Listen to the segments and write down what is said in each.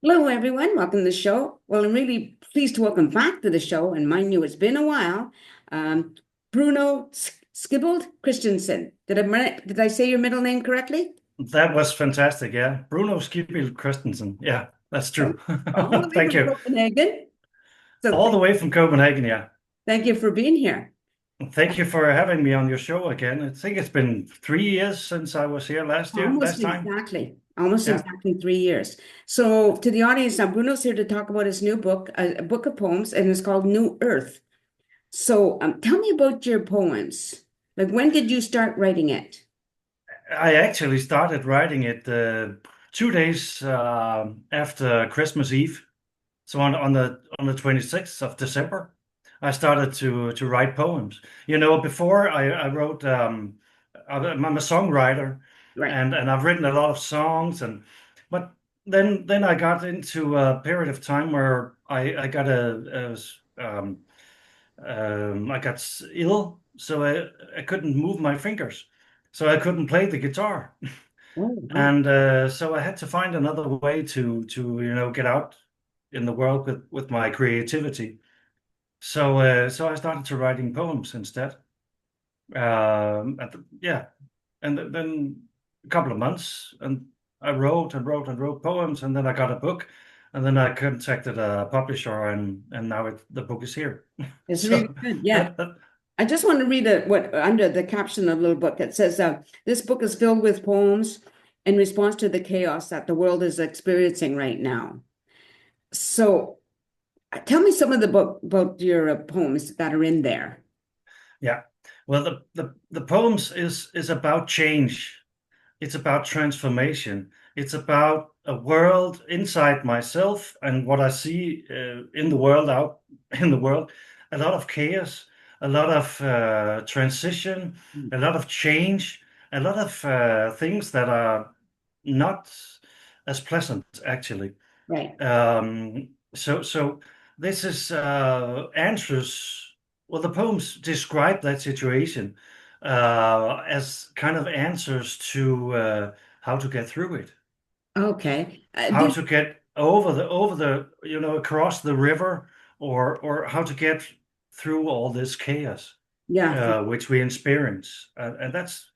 Hello, everyone. Welcome to the show. Well, I'm really pleased to welcome back to the show, and mind you, it's been a while. Um, Bruno Skibblid Christensen. Did I say your middle name correctly? That was fantastic. Yeah. Bruno Skibblid Christensen. Yeah, that's Okay. true. All the way Thank from you. Copenhagen. So All the way from Copenhagen. Yeah. thank you for being here. Thank you for having me on your show again. I think it's been 3 years since I was here Almost last time. exactly. Almost Yeah. exactly 3 years. So to the audience now, Bruno's here to talk about his new book, a book of poems, and it's called New Earth. So tell me about your poems. Like, when did you start writing it? I actually started writing it 2 days after Christmas Eve. So on the 26th of December, I started to write poems. Before I wrote I'm a songwriter, Right. and I've written a lot of songs, but then I got into a period of time where I got I got ill, so I couldn't move my fingers, so I couldn't play the guitar. Oh, wow. And so I had to find another way to get out in the world with my creativity. So I started to writing poems instead. Yeah, and then a couple of months, and I wrote and wrote and wrote poems, and then I got a book, and then I contacted a publisher, and now the book is here. It's really So good. Yeah. I just want to read what under the caption of the little book. It says, this book is filled with poems in response to the chaos that the world is experiencing right now. So tell me some of the book about your poems that are in there. yeah, well, the poems is about change. It's about transformation. It's about a world inside myself and what I see in the world, out in the world. A lot of chaos, a lot of transition, Mm. a lot of change, a lot of things that are not as pleasant, actually. Right. So this is answers. Well, the poems describe that situation as kind of answers to how to get through it, Okay. how to get over the across the river, or how to get through all this chaos Yeah. which we experience, and that's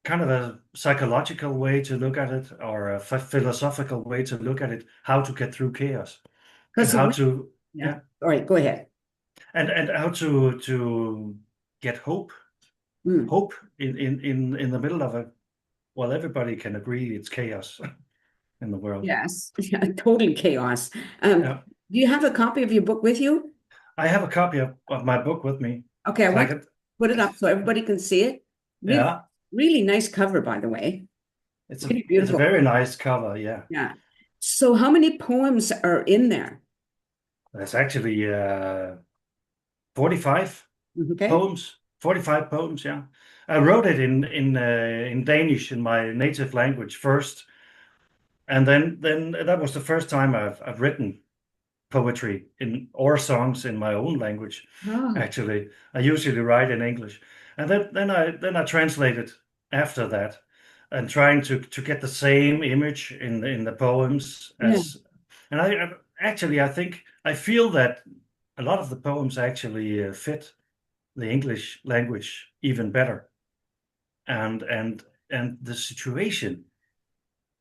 kind of a psychological way to look at it, or a philosophical way to look at it, how to get through chaos, and Because how to yeah. yeah All right. Go ahead. and how to get Mm. hope in the middle of it. Well, everybody can agree it's chaos in the world. Yes. Yeah, total chaos. Do Yeah, you have a copy of your book with you? I have a copy of my book with me, Okay. I so I want you could. to put it up so everybody can see it. Really, Yeah, really nice cover, by the way. Really it's a beautiful. very nice cover. Yeah, Yeah. So how many poems are in there? that's actually 45 Okay. poems. 45 poems. Yeah, I wrote it in Danish, in my native language first, and then that was the first time I've written poetry in or songs in my own language. Oh, Actually, I usually write in English, and then I translated after that, and trying to get the same image in the poems yeah. as. And I think I feel that a lot of the poems actually fit the English language even better, and the situation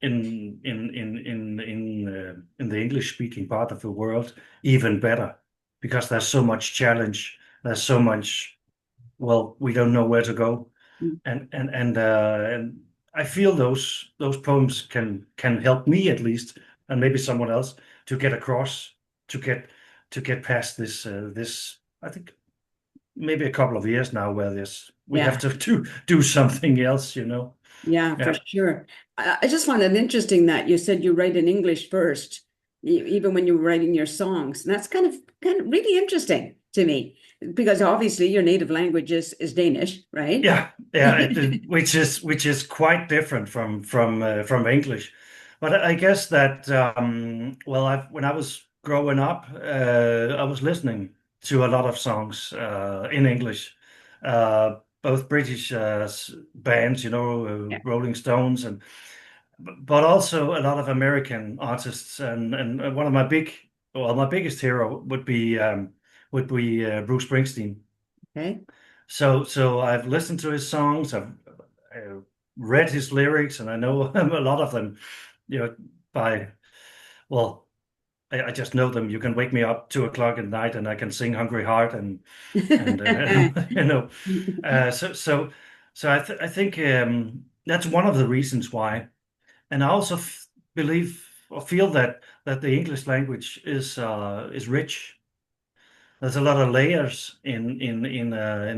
in the English speaking part of the world even better, because there's so much challenge, there's so much, well, we don't know where to go, Mm. and I feel those poems can help me, at least, and maybe someone else, to get across, to get past this, I think, maybe a couple of years now, where this we have Yeah. to do something else. Yeah, for Yeah. sure. I just found it interesting that you said you write in English first, even when you were writing your songs. And that's kind of really interesting to me because obviously your native language is Danish, right? Yeah, which is quite different from English, but I guess that well, when I was growing up, I was listening to a lot of songs in English, both British bands, Yeah. Rolling Stones, but also a lot of American artists, and one of my my biggest hero would be Bruce Springsteen. Okay. So I've listened to his songs, I've uh, read his lyrics, and I know a lot of them, you know, by well, I just know them. You can wake me up 2 o'clock at night, and I can sing "Hungry Heart" and you know, uh, so so I think that's one of the reasons why. And I also believe or feel that the English language is rich. There's a lot of layers in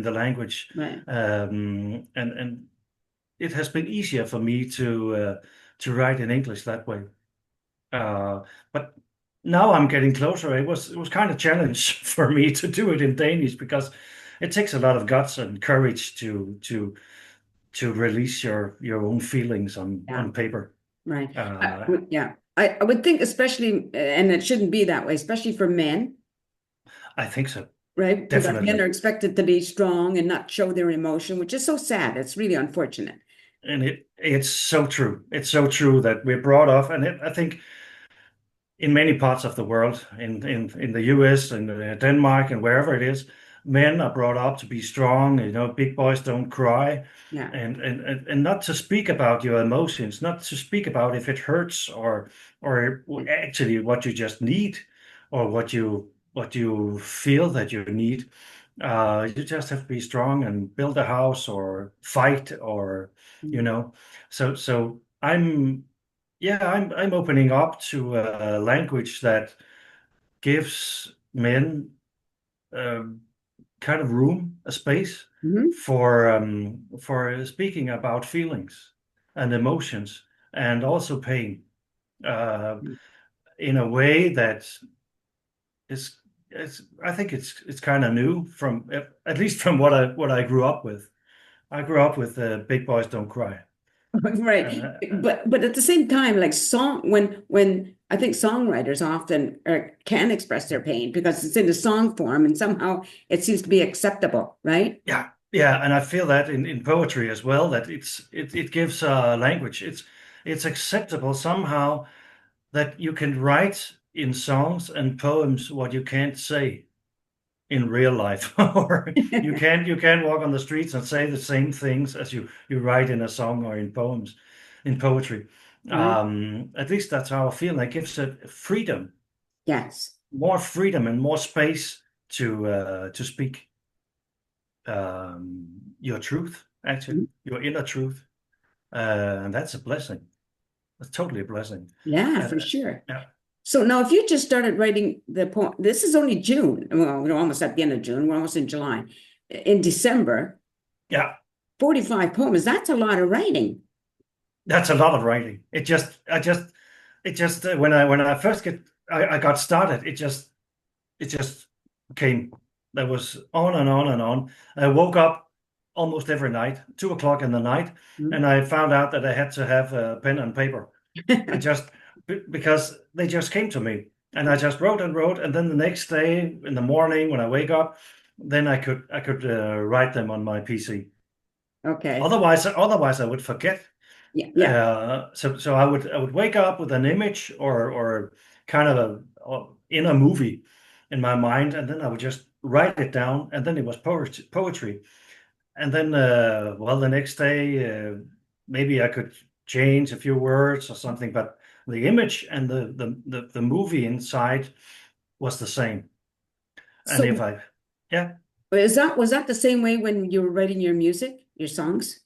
the language, Right. and it has been easier for me to write in English that way. But now I'm getting closer. It was kind of challenge for me to do it in Danish because it takes a lot of guts and courage to release your own feelings Yeah. on paper. Right. Uh, Yeah. I would think, especially, and it shouldn't be that way, especially for men, I think so, right? Because men definitely. are expected to be strong and not show their emotion, which is so sad. It's really unfortunate. And it's so true. It's so true that we're brought up, and I think in many parts of the world, in the US and Denmark and wherever it is, men are brought up to be strong. Big boys don't cry, Yeah. and not to speak about your emotions, not to speak about if it hurts or actually what you just need or what you feel that you need. You just have to be strong and build a house or fight or you Mm. know. So I'm opening up to a language that gives men um, kind of room, a space Mhm. for speaking about feelings and emotions and also pain uh, in a way that is I think it's kind of new from at least from what I grew up with. I grew up with Big Boys Don't Cry. Right. Uh, But at the same time, like when I think songwriters often can express their pain because it's in a song form and somehow it seems to be acceptable, right? Yeah, yeah, and I feel that in poetry as well, that it gives language. It's acceptable somehow that you can write in songs and poems what you can't say in real life, or you can't walk on the streets and say the same things as you write in a song or in poems, in poetry. Right? At least that's how I feel. It gives it freedom, Yes. more freedom and more space to speak your truth, actually, Mhm. your inner truth. And that's a blessing. That's totally a blessing. Yeah, And for sure. yeah, So now if you just started writing the poem, this is only June. Well, we're almost at the end of June. We're almost in July. In December, yeah, 45 poems. That's a lot of writing. that's a lot of writing. It just when I first I got started, it just came. There was on and on and on. I woke up almost every night, 2 o'clock in the night, and I found out that I had to have a pen and paper. I just because they just came to me, and I just wrote and wrote, and then the next day in the morning when I wake up, then I could write them on my PC. Okay. Otherwise I would forget. Yeah, yeah. So I would wake up with an image or kind of in a movie in my mind, and then I would just write it down, and then it was poetry. And then well, the next day maybe I could change a few words or something, but the image and the movie inside was the same. And if So I yeah was that the same way when you were writing your music, your songs?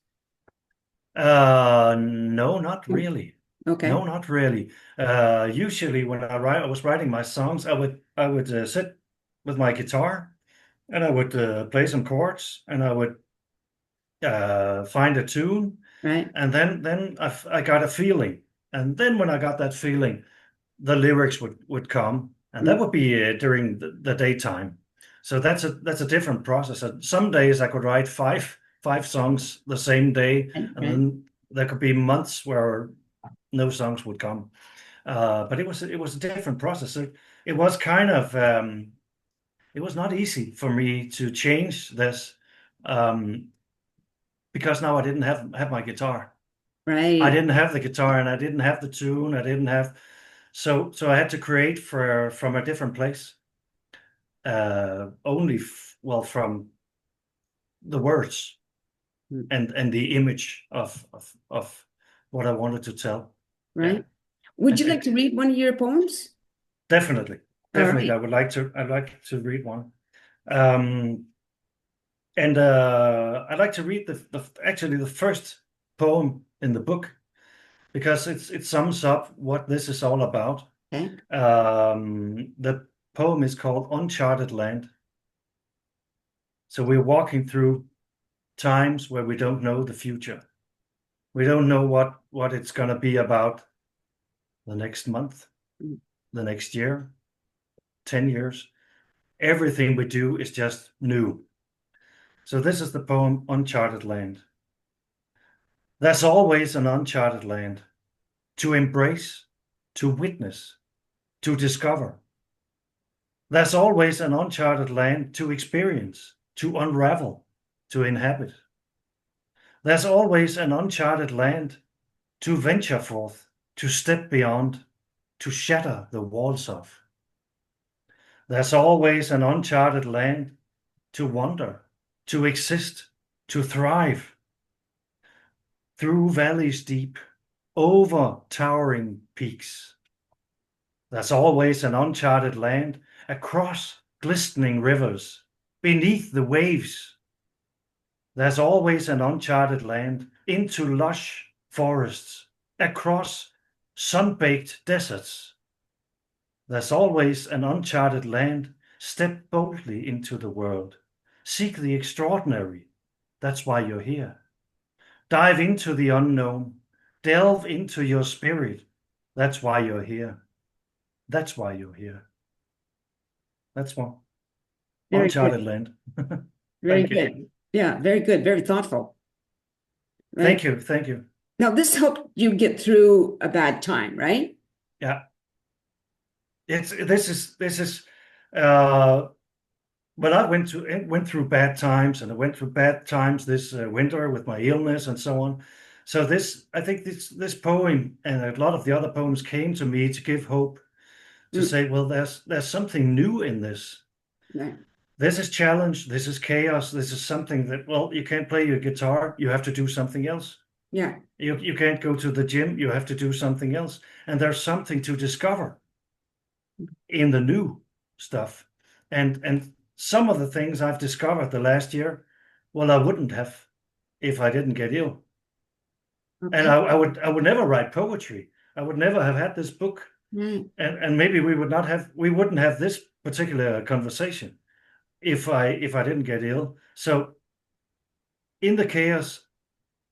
no, not No. really. Okay. No, not really. Usually when I was writing my songs, I would sit with my guitar and I would play some chords and I would find a tune, Right. and then I got a feeling, and then when I got that feeling, the lyrics would come, and that Mm. would be during the daytime. So that's a different process. And some days I could write five songs the same day, Right. and Right. then there could be months where no songs would come. But it was a different process. It was kind of it was not easy for me to change this um, because now I didn't have my guitar. I Right. didn't have the guitar and I didn't have the tune. I didn't have, so I had to create from a different place. Only well from the words Mm. and the image of what I wanted to tell. Yeah, Right. Would and you like to read one of your poems? definitely, All definitely, right. I'd like to read one. Um, and I'd like to read the actually the first poem in the book because it sums up what this is all about. Okay. The poem is called Uncharted Land. So we're walking through times where we don't know the future. We don't know what it's going to be about the next month, Mm. the next year, 10 years. Everything we do is just new. So this is the poem Uncharted Land. There's always an uncharted land to embrace, to witness, to discover. There's always an uncharted land to experience, to unravel, to inhabit. There's always an uncharted land to venture forth, to step beyond, to shatter the walls of. There's always an uncharted land to wander, to exist, to thrive through valleys deep, over towering peaks. There's always an uncharted land across glistening rivers, beneath the waves. There's always an uncharted land into lush forests, across sun-baked deserts. There's always an uncharted land. Step boldly into the world. Seek the extraordinary. That's why you're here. Dive into the unknown. Delve into your spirit. That's why you're here. That's why you're here. That's one. Very Uncharted good. land. Very Thank you. good. Yeah, very good. Very thoughtful. Right. Thank you. Thank you. Now, this helped you get through a bad time, right? Yeah. This is uh but I went through bad times, and I went through bad times this winter with my illness and so on. So I think this poem and a lot of the other poems came to me to give hope, to Mm. say, well, there's something new in this. Right. This is challenge. This is chaos. This is something that, well, you can't play your guitar. You have to do something else. Yeah. You can't go to the gym. You have to do something else. And there's something to discover in the new stuff. And some of the things I've discovered the last year, well, I wouldn't have if I didn't get ill. And Okay. I would never write poetry. I would never have had this book. Right. And maybe we wouldn't have this particular conversation if I didn't get ill. So in the chaos,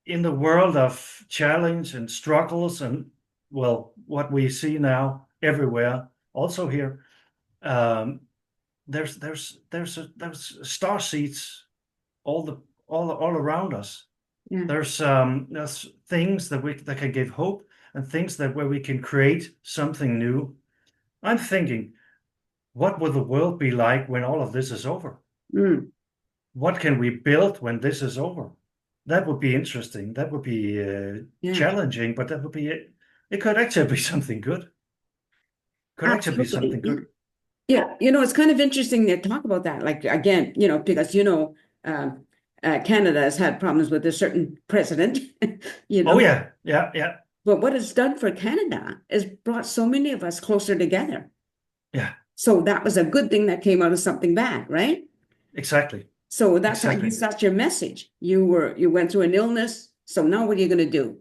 in the world of challenge and struggles and, well, what we see now everywhere, also here, um, there's star seeds all around us. Yeah. There's things that can give hope, and things that where we can create something new. I'm thinking, what will the world be like when all of this is over? Mm. What can we build when this is over? That would be interesting. That would be Yeah. challenging, but that would be it. It could actually be something good. Could actually be Absolutely. something good. Yeah, it's kind of interesting to talk about that. Like again, because um, Canada has had problems with a certain president, you Oh know. yeah, yeah, yeah, But what it's done for Canada is brought so many of us closer together. yeah. So that was a good thing that came out of something bad, right? Exactly, So that's, I exactly. guess that's your message. You went through an illness, so now what are you going to do?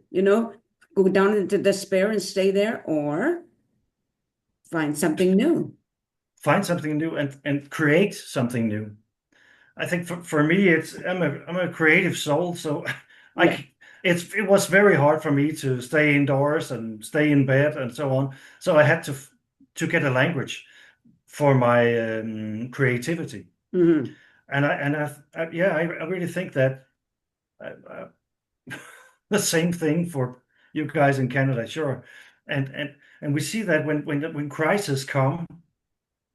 Go down into despair and stay there, or find something new. Find something new and create something new. I think for me, I'm a creative soul, so Yeah. I it was very hard for me to stay indoors and stay in bed and so on. So I had to get a language for my creativity, Hmm. I really think that uh, the same thing for you guys in Canada, sure, and we see that when crises come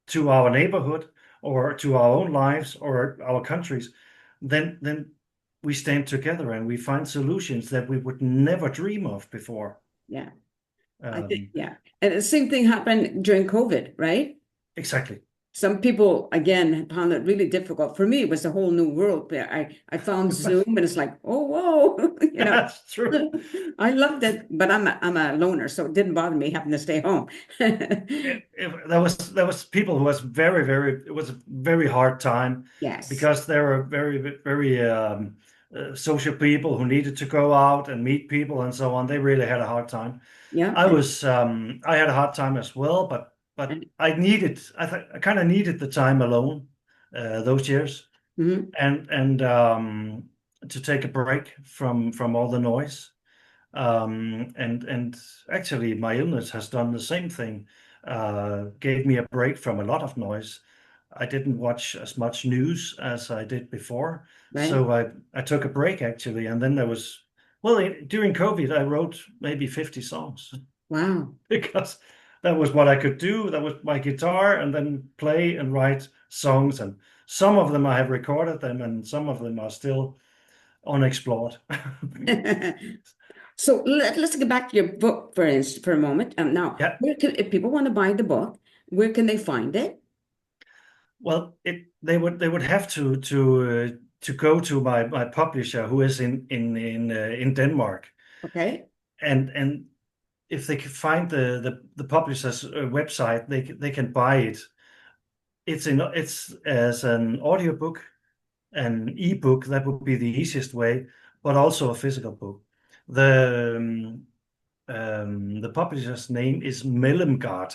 to our neighborhood or to our own lives or our countries, then we stand together and we find solutions that we would never dream of before. Yeah. I think, Um, yeah. And the same thing happened during COVID, right? exactly. Some people, again, found it really difficult. For me, it was a whole new world. But I found Zoom and it's like, oh, whoa, That's true. I loved it, but I'm a loner, so it didn't bother me having to stay home. There was people who was very it was a very hard time Yes. because there were very social people who needed to go out and meet people and so on. They really had a hard time. Yeah. I had a hard time as well, but And I kind of needed the time alone those years mhm, and to take a break from all the noise. And actually, my illness has done the same thing. Gave me a break from a lot of noise. I didn't watch as much news as I did before, right. so I took a break actually. And then there was, well, during COVID, I wrote maybe 50 songs Wow. because that was what I could do. That was my guitar, and then play and write songs. And some of them I have recorded them, and some of them are still unexplored. So let's get back to your book for a moment. Now, Yeah. if people want to buy the book, where can they find it? Well, they would have to go to my publisher who is in Denmark, Okay. and if they can find the publisher's website, they can buy it. It's as an audiobook, an ebook. That would be the easiest way, but also a physical book. The publisher's name is Mellemgard.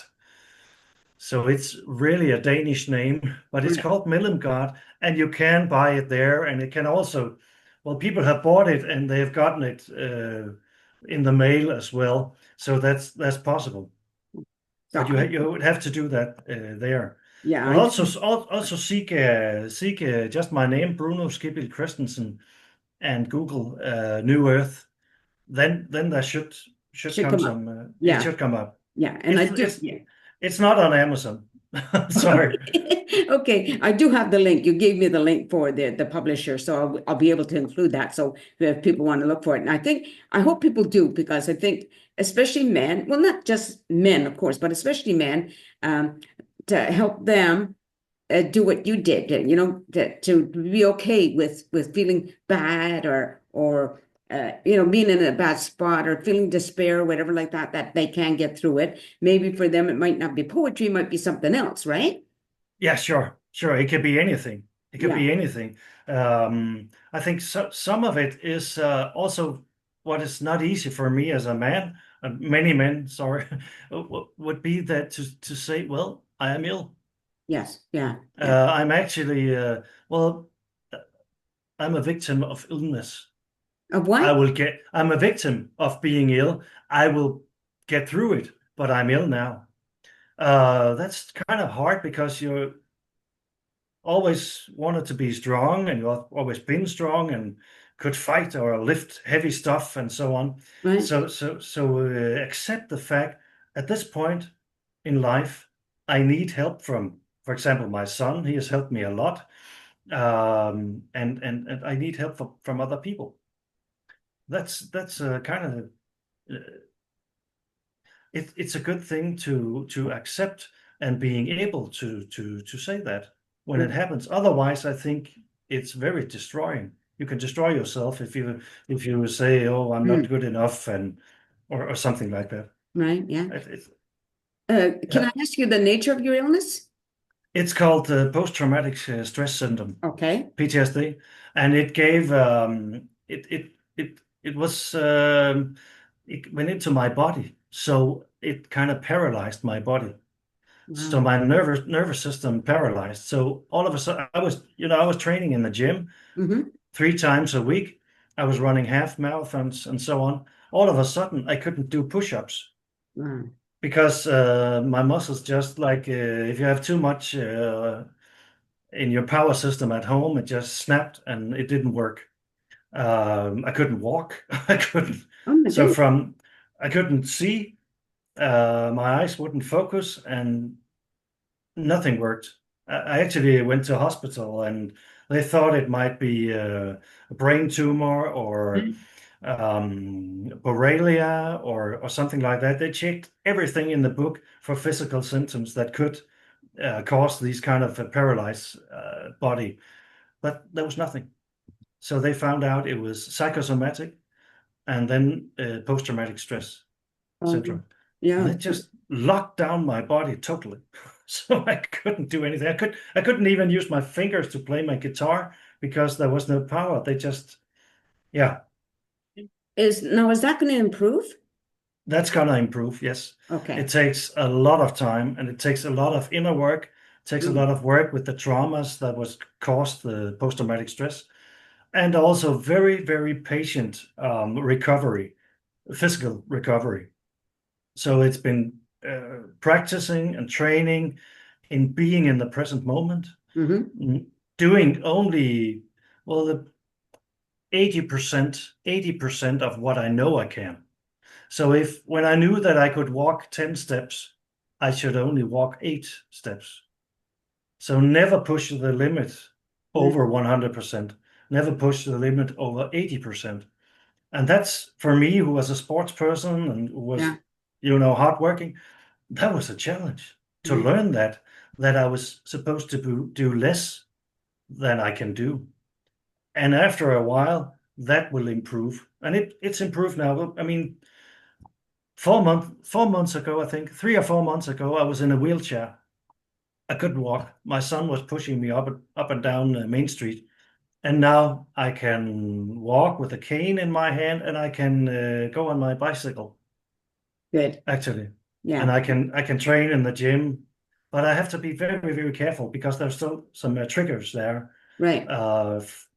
So it's really a Danish name, but it's Right. called Mellemgard, and you can buy it there. And it can also, well, people have bought it and they have gotten it in the mail as well. So that's possible. So But you would have to do that there. yeah, But I also do. also seek just my name, Bruno Skibblid Christensen, and Google New Earth. Then there should Should come come up. some. It Yeah. should come up. Yeah. And I It's do. it's Yeah. it's not on Amazon. Sorry. Okay, I do have the link. You gave me the link for the publisher, so I'll be able to include that. So if people want to look for it, and I hope people do because I think especially men, well, not just men, of course, but especially men, to help them do what you did, to be okay with feeling bad or being in a bad spot or feeling despair or whatever like that, that they can get through it. Maybe for them, it might not be poetry, it might be something else, right? Yeah, sure. It could be anything. It could Yeah. be anything. I think some of it is also what is not easy for me as a man, many men, sorry, would be that to say, well, I am ill. Yes. Yeah. Yeah. I'm actually, well, I'm a victim of illness. Of what? I'm a victim of being ill. I will get through it, but I'm ill now. That's kind of hard because you're always wanted to be strong and you've always been strong and could fight or lift heavy stuff and so on. Right. So accept the fact at this point in life, I need help from, for example, my son. He has helped me a lot, and I need help from other people. That's kind of it's a good thing to accept and being able to say that when it happens. Otherwise, I think it's very destroying. You can destroy yourself if you say, "Oh, I'm not Mm. good enough," and or something like that. Right. Yeah. It, Can yeah, I ask you the nature of your illness? it's called post-traumatic stress syndrome, Okay. PTSD, and it was it went into my body, so it kind of paralyzed my body. So Wow. my nervous system paralyzed. So all of a sudden, I was training in the gym Mm-hmm. 3 times a week. I was running half marathons and so on. All of a sudden, I couldn't do push-ups Wow. because my muscles just like if you have too much in your power system at home, it just snapped and it didn't work. I couldn't walk. I couldn't. Oh my So goodness. from I couldn't see. My eyes wouldn't focus, and nothing worked. I actually went to hospital, and They thought it might be a brain tumor or Borrelia or something like that. They checked everything in the book for physical symptoms that could cause these kind of a paralyzed body, but there was nothing. So they found out it was psychosomatic and then post-traumatic stress syndrome. And Yeah. it just locked down my body totally. So I couldn't do anything. I couldn't even use my fingers to play my guitar because there was no power. They just, yeah, Is that going to improve? that's gonna improve. Yes. It Okay. takes a lot of time and it takes a lot of inner work. It takes a Mm. lot of work with the traumas that was caused the post-traumatic stress and also very, very patient recovery, physical recovery. So it's been practicing and training in being in the present moment, Hmm. doing only, well, the 80% of what I know I can. So if when I knew that I could walk 10 steps, I should only walk 8 steps. So never push the limit over 100%, never push the limit over 80%. And that's for me, who was a sports person and who was, Yeah. hardworking, that was a challenge to Right. learn that I was supposed to do less than I can do. And after a while, that will improve. And it's improved now. I mean, 4 months ago, I think 3 or 4 months ago, I was in a wheelchair. I couldn't walk. My son was pushing me up and down Main Street. And now I can walk with a cane in my hand and I can go on my bicycle, Good. actually. And Yeah. I can train in the gym, but I have to be very, very careful because there's still some triggers there Right.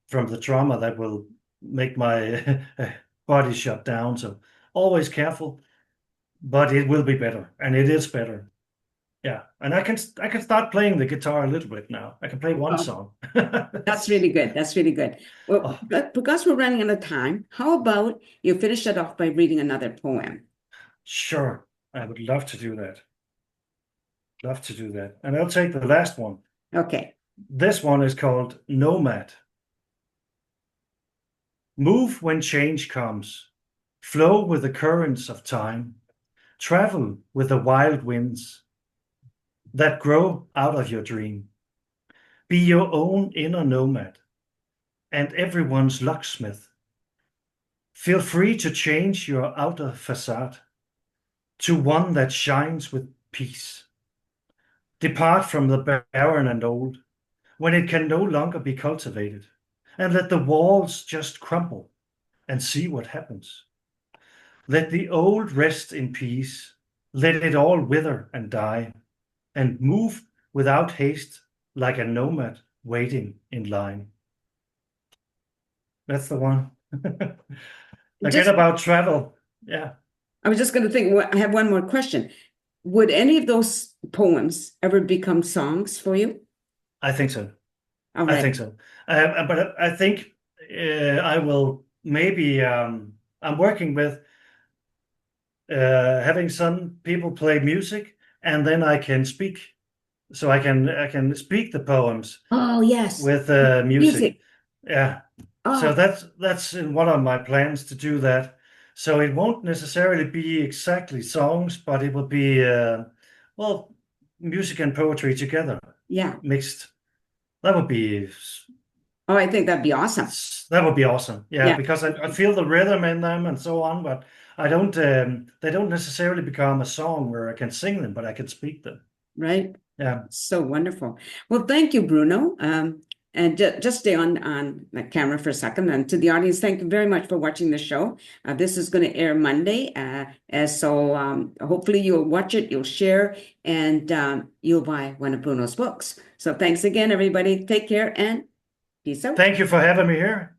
from the trauma that will make my body shut down. So always careful, but it will be better, and it is better. Yeah, and I can start playing the guitar a little bit now. I can play one Well, song. that's really good. That's really good. Well, Oh, but because we're running out of time, how about you finish it off by reading another poem? sure, I would love to do that. Love to do that. And I'll take the last one. Okay. This one is called Nomad. Move when change comes. Flow with the currents of time. Travel with the wild winds that grow out of your dream. Be your own inner nomad and everyone's locksmith. Feel free to change your outer facade to one that shines with peace. Depart from the barren and old when it can no longer be cultivated, and let the walls just crumble and see what happens. Let the old rest in peace, let it all wither and die, and move without haste like a nomad waiting in line. That's the one. Again, Just, about travel. Yeah, I was just going to think, I have one more question. Would any of those poems ever become songs for you? I think so. All I right. think so. But I think I will maybe. I'm working with having some people play music, and then I can speak. So I can speak the poems Oh, yes. with music. Music. Yeah. So Oh, that's in one of my plans to do that. So it won't necessarily be exactly songs, but it will be well, music and poetry together, yeah. mixed. That would be Oh, I think that'd be awesome. that would be awesome. Yeah, Yeah. because I feel the rhythm in them and so on, but I don't they don't necessarily become a song where I can sing them, but I can speak them. Right. Yeah. So wonderful. Well, thank you, Bruno. And just stay on the camera for a second. And to the audience, thank you very much for watching the show. This is going to air Monday. Hopefully you'll watch it, you'll share, and you'll buy one of Bruno's books. So thanks again, everybody. Take care and peace out. Thank you for having me here.